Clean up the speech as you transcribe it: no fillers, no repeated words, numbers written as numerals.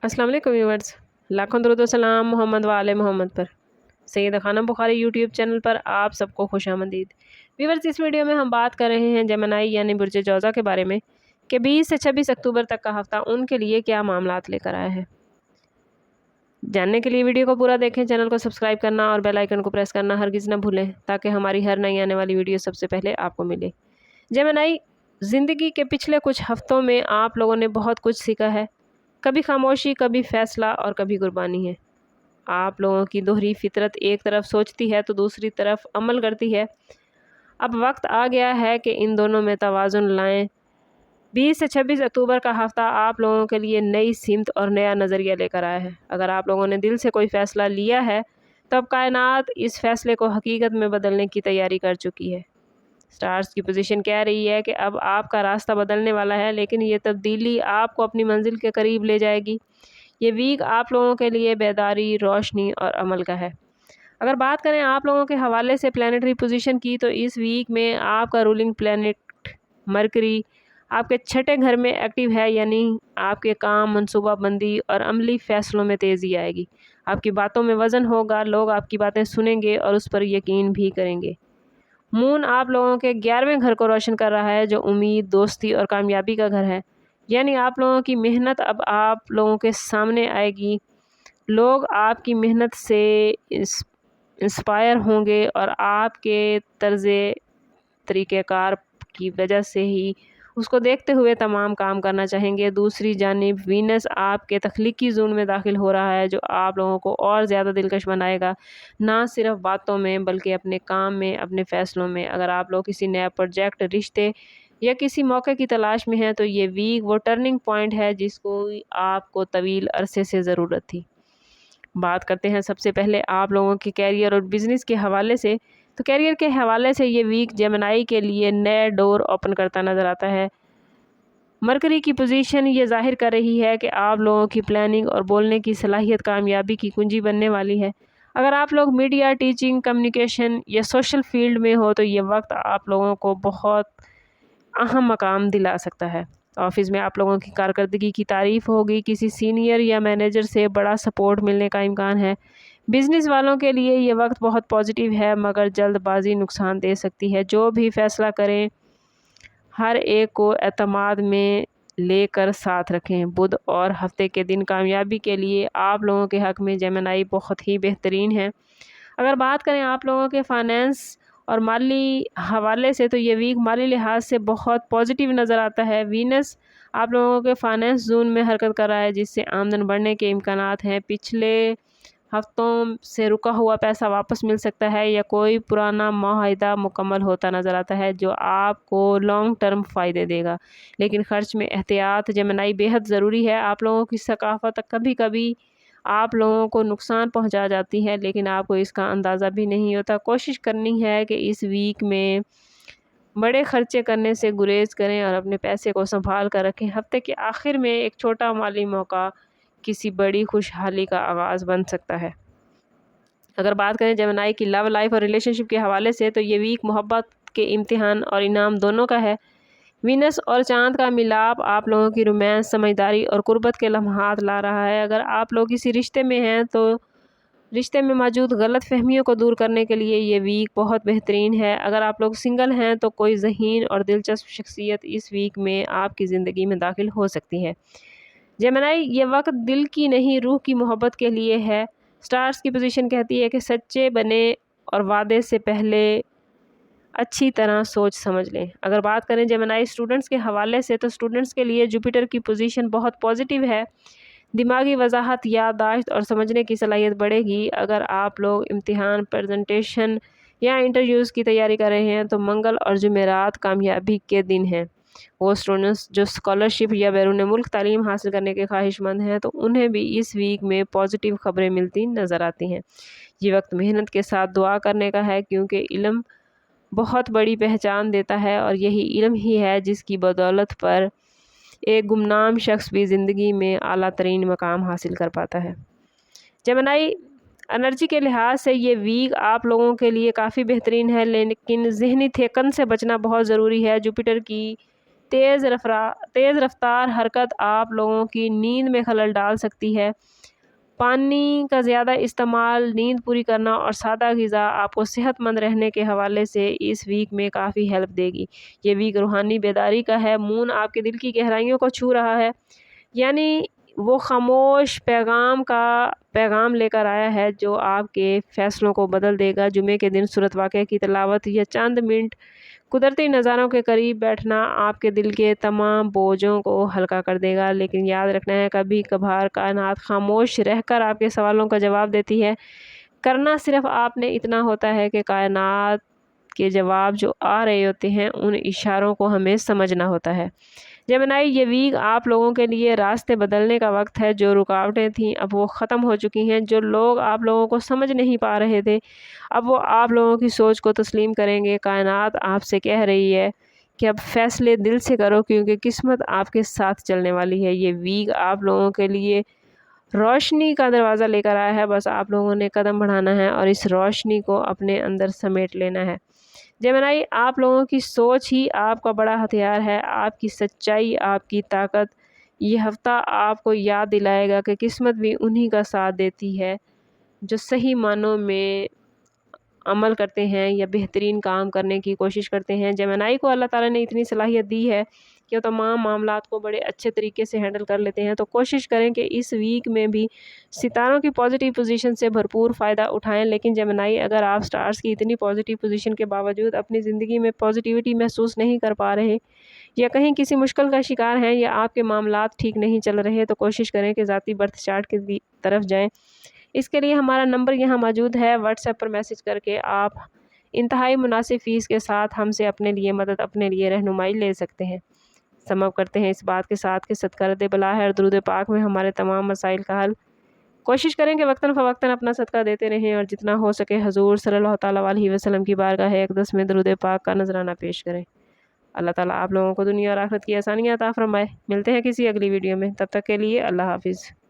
अस्सलाम वालेकुम व्यूअर्स, लाखों दरूद व सलाम मोहम्मद वाले मोहम्मद पर। सैयद खानम बुखारी यूट्यूब चैनल पर आप सबको खुशामदीद। व्यूअर्स, इस वीडियो में हम बात कर रहे हैं जेमिनी यानी बुर्ज जौज़ा के बारे में कि 20 से 26 अक्टूबर तक का हफ्ता उनके लिए क्या मामलात लेकर आया है। जानने के लिए वीडियो को पूरा देखें, चैनल को सब्सक्राइब करना और बेल आइकन को प्रेस करना हरगिज़ न भूलें ताकि हमारी हर नई आने वाली वीडियो सबसे पहले आपको मिले। जेमिनी, ज़िंदगी के पिछले कुछ हफ्तों में आप लोगों ने बहुत कुछ सीखा है। कभी खामोशी, कभी फैसला और कभी कुर्बानी है। आप लोगों की दोहरी फितरत एक तरफ सोचती है तो दूसरी तरफ अमल करती है। अब वक्त आ गया है कि इन दोनों में तवाज़ुन लाएं। 20 से 26 अक्टूबर का हफ्ता आप लोगों के लिए नई सिमत और नया नज़रिया लेकर आया है। अगर आप लोगों ने दिल से कोई फ़ैसला लिया है तो अब कायनात इस फ़ैसले को हकीकत में बदलने की तैयारी कर चुकी है। स्टार्स की पोजीशन कह रही है कि अब आपका रास्ता बदलने वाला है, लेकिन ये तब्दीली आपको अपनी मंजिल के करीब ले जाएगी। ये वीक आप लोगों के लिए बेदारी, रोशनी और अमल का है। अगर बात करें आप लोगों के हवाले से प्लानिटरी पोजीशन की, तो इस वीक में आपका रूलिंग प्लानिट मरकरी आपके छठे घर में एक्टिव है, यानी आपके काम, मनसूबाबंदी और अमली फ़ैसलों में तेज़ी आएगी। आपकी बातों में वज़न होगा, लोग आपकी बातें सुनेंगे और उस पर यकीन भी करेंगे। मून आप लोगों के 11वें घर को रोशन कर रहा है, जो उम्मीद, दोस्ती और कामयाबी का घर है। यानी आप लोगों की मेहनत अब आप लोगों के सामने आएगी। लोग आपकी मेहनत से इंस्पायर होंगे और आपके तर्ज़े तरीक़ेकार की वजह से ही उसको देखते हुए तमाम काम करना चाहेंगे। दूसरी जानिब वीनस आपके तख्लीकी ज़ोन में दाखिल हो रहा है, जो आप लोगों को और ज़्यादा दिलकश बनाएगा, ना सिर्फ बातों में बल्कि अपने काम में, अपने फ़ैसलों में। अगर आप लोग किसी नया प्रोजेक्ट, रिश्ते या किसी मौके की तलाश में हैं तो ये वीक वो टर्निंग पॉइंट है जिसको आपको तवील अरसे से ज़रूरत थी। बात करते हैं सबसे पहले आप लोगों के कैरियर और बिज़नेस के हवाले से। तो कैरियर के हवाले से ये वीक जेमिनी के लिए नए डोर ओपन करता नज़र आता है। मरकरी की पोजीशन ये ज़ाहिर कर रही है कि आप लोगों की प्लानिंग और बोलने की सलाहियत कामयाबी की कुंजी बनने वाली है। अगर आप लोग मीडिया, टीचिंग, कम्युनिकेशन या सोशल फील्ड में हो तो ये वक्त आप लोगों को बहुत अहम मकाम दिला सकता है। ऑफिस में आप लोगों की कारकर्दगी की तारीफ़ होगी, किसी सीनियर या मैनेजर से बड़ा सपोर्ट मिलने का इम्कान है। बिज़नेस वालों के लिए ये वक्त बहुत पॉजिटिव है, मगर जल्दबाजी नुकसान दे सकती है। जो भी फ़ैसला करें, हर एक को एतमाद में लेकर साथ रखें। बुध और हफ्ते के दिन कामयाबी के लिए आप लोगों के हक़ में जेमिनी बहुत ही बेहतरीन है। अगर बात करें आप लोगों के फाइनेंस और माली हवाले से, तो ये वीक माली लिहाज से बहुत पॉजिटिव नज़र आता है। वीनस आप लोगों के फाइनेंस जोन में हरकत कर रहा है, जिससे आमदन बढ़ने के इम्कानात हैं। पिछले हफ्तों से रुका हुआ पैसा वापस मिल सकता है या कोई पुराना मुआहदा मुकम्मल होता नज़र आता है, जो आपको लॉन्ग टर्म फ़ायदे देगा। लेकिन ख़र्च में एहतियात जेमिनी बेहद ज़रूरी है। आप लोगों की सकाफ़त कभी कभी आप लोगों को नुकसान पहुंचा जाती है, लेकिन आपको इसका अंदाज़ा भी नहीं होता। कोशिश करनी है कि इस वीक में बड़े खर्चे करने से गुरेज करें और अपने पैसे को संभाल कर रखें। हफ्ते के आखिर में एक छोटा माली मौका किसी बड़ी खुशहाली का आगाज़ बन सकता है। अगर बात करें जेमिनी की लव लाइफ और रिलेशनशिप के हवाले से, तो ये वीक मोहब्बत के इम्तिहान और इनाम दोनों का है। वीनस और चाँद का मिलाप आप लोगों की रोमांस, समझदारी और कुर्बत के लम्हात ला रहा है। अगर आप लोग किसी रिश्ते में हैं तो रिश्ते में मौजूद गलत फहमियों को दूर करने के लिए ये वीक बहुत बेहतरीन है। अगर आप लोग सिंगल हैं तो कोई ज़हीन और दिलचस्प शख्सियत इस वीक में आपकी ज़िंदगी में दाखिल हो सकती है। जेमिनी, ये वक्त दिल की नहीं रूह की मोहब्बत के लिए है। स्टार्स की पोजीशन कहती है कि सच्चे बने और वादे से पहले अच्छी तरह सोच समझ लें। अगर बात करें जेमिनी स्टूडेंट्स के हवाले से, तो स्टूडेंट्स के लिए जुपिटर की पोजीशन बहुत पॉजिटिव है। दिमागी वजाहत, याददाश्त और समझने की सलाहियत बढ़ेगी। अगर आप लोग इम्तिहान, प्रेजेंटेशन या इंटरव्यूज़ की तैयारी कर रहे हैं तो मंगल और जुमेरात कामयाबी के दिन हैं। वो स्टूडेंट्स जो स्कॉलरशिप या बैरून मुल्क तालीम हासिल करने के ख्वाहिशमंद हैं तो उन्हें भी इस वीक में पॉजिटिव खबरें मिलती नज़र आती हैं। ये वक्त मेहनत के साथ दुआ करने का है, क्योंकि इल्म बहुत बड़ी पहचान देता है और यही इल्म ही है जिसकी बदौलत पर एक गुमनाम शख्स भी ज़िंदगी में आला तरीन मकाम हासिल कर पाता है। जेमिनी, एनर्जी के लिहाज से ये वीक आप लोगों के लिए काफ़ी बेहतरीन है, लेकिन ज़हनी थकन से बचना बहुत ज़रूरी है। जुपिटर की تیز رفتار حرکت آپ لوگوں کی نیند میں خلل ڈال سکتی ہے۔ پانی کا زیادہ استعمال، نیند پوری کرنا اور سادہ غذا آپ کو صحت مند رہنے کے حوالے سے اس ویک میں کافی ہیلپ دے گی۔ یہ ویک روحانی بیداری کا ہے۔ مون آپ کے دل کی گہرائیوں کو چھو رہا ہے، یعنی وہ خاموش پیغام لے کر آیا ہے جو آپ کے فیصلوں کو بدل دے گا۔ جمعے کے دن سورت واقعہ کی تلاوت یا چند منٹ قدرتی نظاروں کے قریب بیٹھنا آپ کے دل کے تمام بوجھوں کو ہلکا کر دے گا۔ لیکن یاد رکھنا ہے، کبھی کبھار کائنات خاموش رہ کر آپ کے سوالوں کا جواب دیتی ہے۔ کرنا صرف آپ نے اتنا ہوتا ہے کہ کائنات کے جواب جو آ رہے ہوتے ہیں ان اشاروں کو ہمیں سمجھنا ہوتا ہے۔ جیمنائی، یہ ویک آپ لوگوں کے لیے راستے بدلنے کا وقت ہے۔ جو رکاوٹیں تھیں اب وہ ختم ہو چکی ہیں۔ جو لوگ آپ لوگوں کو سمجھ نہیں پا رہے تھے اب وہ آپ لوگوں کی سوچ کو تسلیم کریں گے۔ کائنات آپ سے کہہ رہی ہے کہ اب فیصلے دل سے کرو، کیونکہ قسمت آپ کے ساتھ چلنے والی ہے۔ یہ ویک آپ لوگوں کے لیے روشنی کا دروازہ لے کر آیا ہے، بس آپ لوگوں نے قدم بڑھانا ہے اور اس روشنی کو اپنے اندر سمیٹ لینا ہے۔ جیمنائی، آپ لوگوں کی سوچ ہی آپ کا بڑا ہتھیار ہے، آپ کی سچائی آپ کی طاقت۔ یہ ہفتہ آپ کو یاد دلائے گا کہ قسمت بھی انہی کا ساتھ دیتی ہے جو صحیح معنوں میں عمل کرتے ہیں یا بہترین کام کرنے کی کوشش کرتے ہیں۔ جیمنائی کو اللہ تعالیٰ نے اتنی صلاحیت دی ہے کہ وہ تمام معاملات کو بڑے اچھے طریقے سے ہینڈل کر لیتے ہیں، تو کوشش کریں کہ اس ویک میں بھی ستاروں کی پازیٹیو پوزیشن سے بھرپور فائدہ اٹھائیں۔ لیکن جیمنائی، اگر آپ سٹارز کی اتنی پازیٹیو پوزیشن کے باوجود اپنی زندگی میں پازیٹیوٹی محسوس نہیں کر پا رہے یا کہیں کسی مشکل کا شکار ہیں یا آپ کے معاملات ٹھیک نہیں چل رہے، تو کوشش کریں کہ ذاتی برتھ چارٹ کی طرف جائیں۔ اس کے لیے ہمارا نمبر یہاں موجود ہے، واٹس ایپ پر میسج کر کے آپ انتہائی مناسب فیس کے ساتھ ہم سے اپنے لیے مدد، اپنے لیے رہنمائی لے سکتے ہیں۔ سم اپ کرتے ہیں اس بات کے ساتھ کہ صدقہ رد بلا ہے اور درود پاک میں ہمارے تمام مسائل کا حل۔ کوشش کریں کہ وقتاً فوقتاً اپنا صدقہ دیتے رہیں اور جتنا ہو سکے حضور صلی اللہ تعالیٰ علیہ وسلم کی بارگاہ اقدس میں درود پاک کا نذرانہ پیش کریں۔ اللہ تعالیٰ آپ لوگوں کو دنیا اور آخرت کی آسانیاں عطا فرمائے۔ ملتے ہیں کسی اگلی ویڈیو میں، تب تک کے لیے اللہ حافظ۔